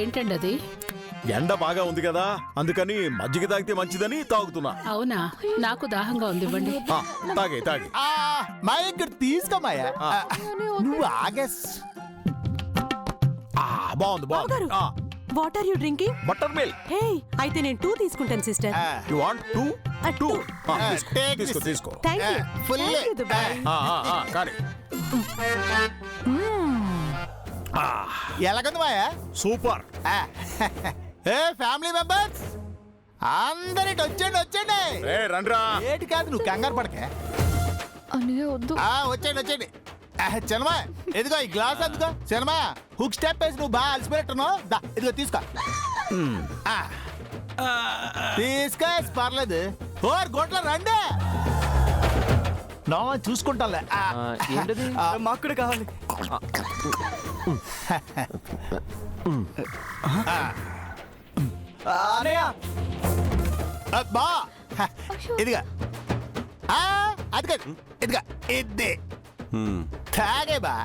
ఏంటండి అది? ఎండ బాగా ఉంది కదా, అందుకని మజ్జిగ తాగితే మంచిదని తాగుతున్నా. అవునా, నాకు దాహంగా ఉంది, ఇవ్వండి. తాగే తాగే. మాయ ఇక్కడ తీసుకోమాయా, నువ్వు ఆగస్. బాగుంది బాగుంది. What are you drinking? Buttermilk. Hey, అయితే నేను 2 తీసుకుంటాను సిస్టర్. You want 2? తీసుకో తీసుకో. థాంక్యూ. ఫుల్ కానీ ఎలాగంది మాయా? సూపర్. ఏ ఫ్యామిలీ మెంబర్స్ అందరిటి వచ్చేయండి. రండ్రా. ఏటి కాదు, నువ్వు కంగారు పడకే. వచ్చేయండి. చిన్నమా ఎదిగో ఈ గ్లాస్ అందుకో. చిన్నమా హుక్ స్టెప్ వేసి నువ్వు బాగా అలసిపోయినట్టున్నావు. ఇదిగో తీసుకో. తీసుకో, పర్లేదు. గొడ్ల రండి, నో చూసుకుంటాలే. మాకు కూడా కావాలి. బా ఇదిగా అది కాదు, ఇదిగా ఇది తాగే బా.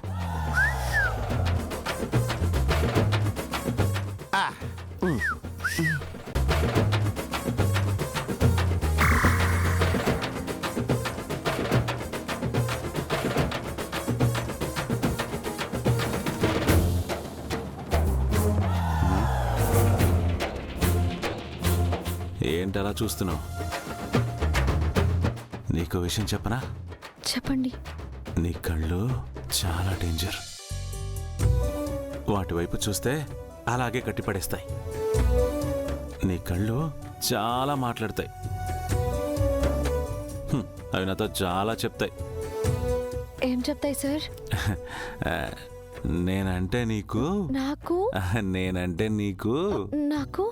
ఏంటలా చూస్తున్నావు? నీకు విషయం చెప్పనా? చెప్పండి. నీ కళ్ళు చాలా డేంజర్. వాటి వైపు చూస్తే అలాగే కట్టిపడేస్తాయి. నీ కళ్ళు చాలా మాట్లాడతాయి. అవి నాతో చాలా చెప్తాయి. ఏం చెప్తాయి సార్? నేనంటే నీకు నాకు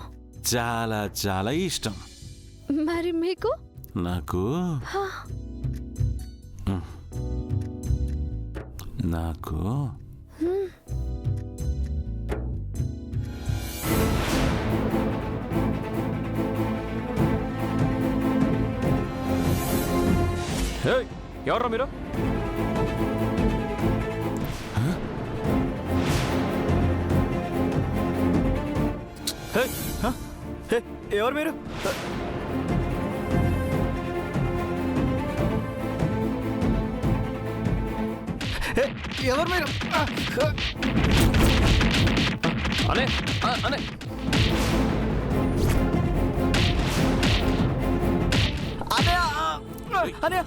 చాలా చాలా ఇష్టం. మరి మీకు? నాకు నాకు ఎవర్రా మీరు? ఎవరు మీరు? ఎవరు మీరు? అనే అనే అనే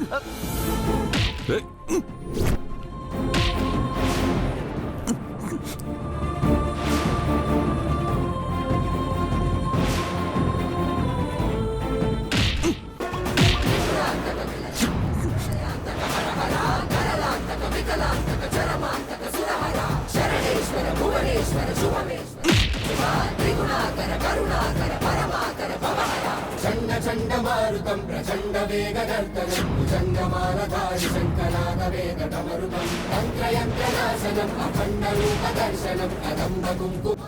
చండమారుతం ప్రచండ వేగదర్తనం భుజంగమాలధారి శంకరానవేదమరుతం తంత్రయంత్రనాశనం అఖండ రూప దర్శనం కదంబ కుంకుమ